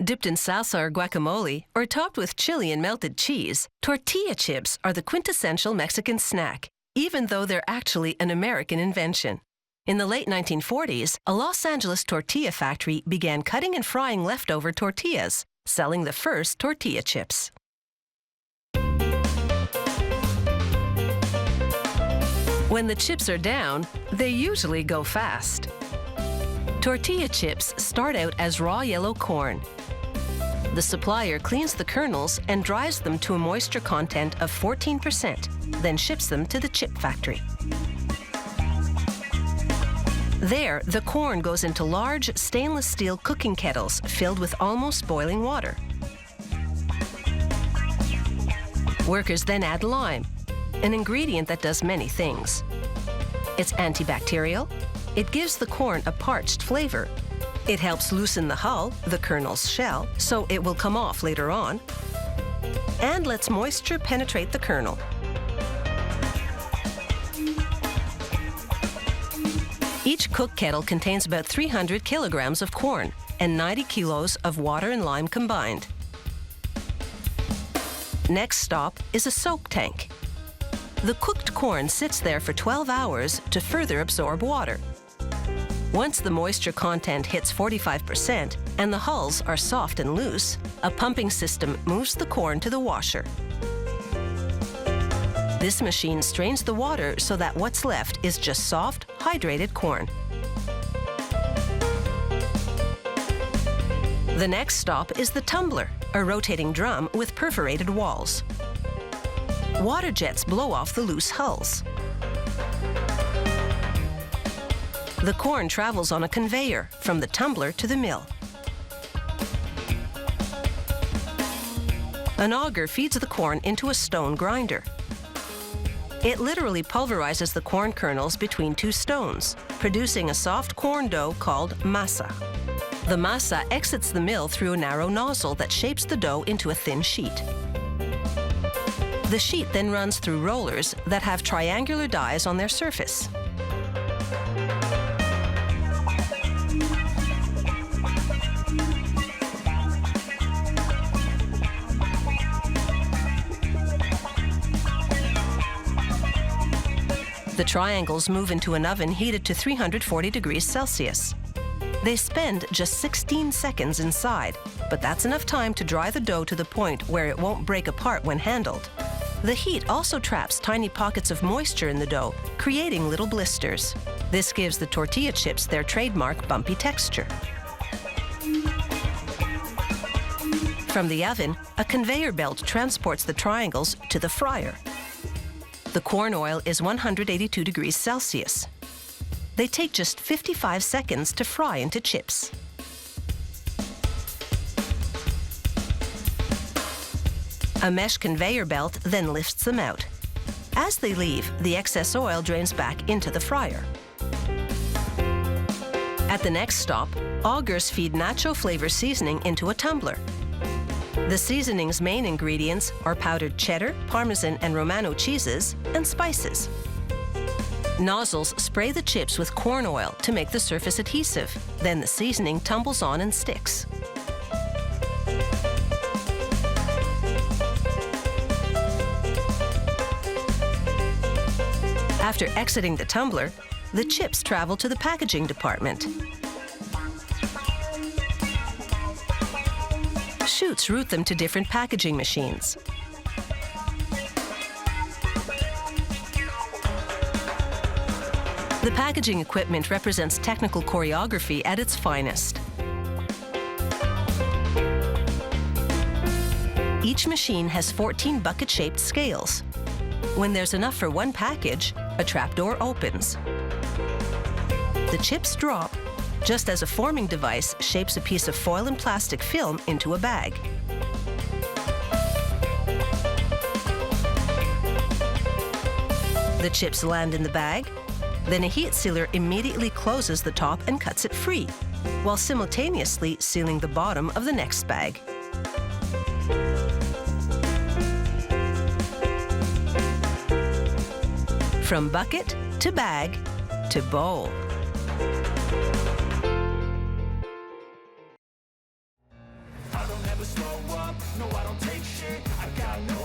Dipped in salsa or guacamole, or topped with chili and melted cheese, tortilla chips are the quintessential Mexican snack, even though they're actually an American invention. In the late 1940s, a Los Angeles tortilla factory began cutting and frying leftover tortillas, selling the first tortilla chips. When the chips are down, they usually go fast. Tortilla chips start out as raw yellow corn. The supplier cleans the kernels and dries them to a moisture content of 14%, then ships them to the chip factory. There, the corn goes into large stainless steel cooking kettles filled with almost boiling water. Workers then add lime, an ingredient that does many things. It's antibacterial, it gives the corn a parched flavor, it helps loosen the hull, the kernel's shell, so it will come off later on, and lets moisture penetrate the kernel. Each cook kettle contains about 300 kilograms of corn and 90 kilos of water and lime combined. Next stop is a soak tank. The cooked corn sits there for 12 hours to further absorb water. Once the moisture content hits 45% and the hulls are soft and loose, a pumping system moves the corn to the washer. This machine strains the water so that what's left is just soft, hydrated corn. The next stop is the tumbler, a rotating drum with perforated walls. Water jets blow off the loose hulls. The corn travels on a conveyor from the tumbler to the mill. An auger feeds the corn into a stone grinder. It literally pulverizes the corn kernels between two stones, producing a soft corn dough called masa. The masa exits the mill through a narrow nozzle that shapes the dough into a thin sheet. The sheet then runs through rollers that have triangular dies on their surface. The triangles move into an oven heated to 340 degrees Celsius. They spend just 16 seconds inside, but that's enough time to dry the dough to the point where it won't break apart when handled. The heat also traps tiny pockets of moisture in the dough, creating little blisters. This gives the tortilla chips their trademark bumpy texture. From the oven, a conveyor belt transports the triangles to the fryer. The corn oil is 182 degrees Celsius. They take just 55 seconds to fry into chips. A mesh conveyor belt then lifts them out. As they leave, the excess oil drains back into the fryer. At the next stop, augers feed nacho flavor seasoning into a tumbler. The seasoning's main ingredients are powdered cheddar, Parmesan, and Romano cheeses, and spices. Nozzles spray the chips with corn oil to make the surface adhesive. Then the seasoning tumbles on and sticks. After exiting the tumbler, the chips travel to the packaging department. Chutes route them to different packaging machines. The packaging equipment represents technical choreography at its finest. Each machine has 14 bucket-shaped scales. When there's enough for one package, a trapdoor opens. The chips drop, just as a forming device shapes a piece of foil and plastic film into a bag. The chips land in the bag, then a heat sealer immediately closes the top and cuts it free, while simultaneously sealing the bottom of the next bag. From bucket to bag to bowl. grow up, no I don't take shit, I got no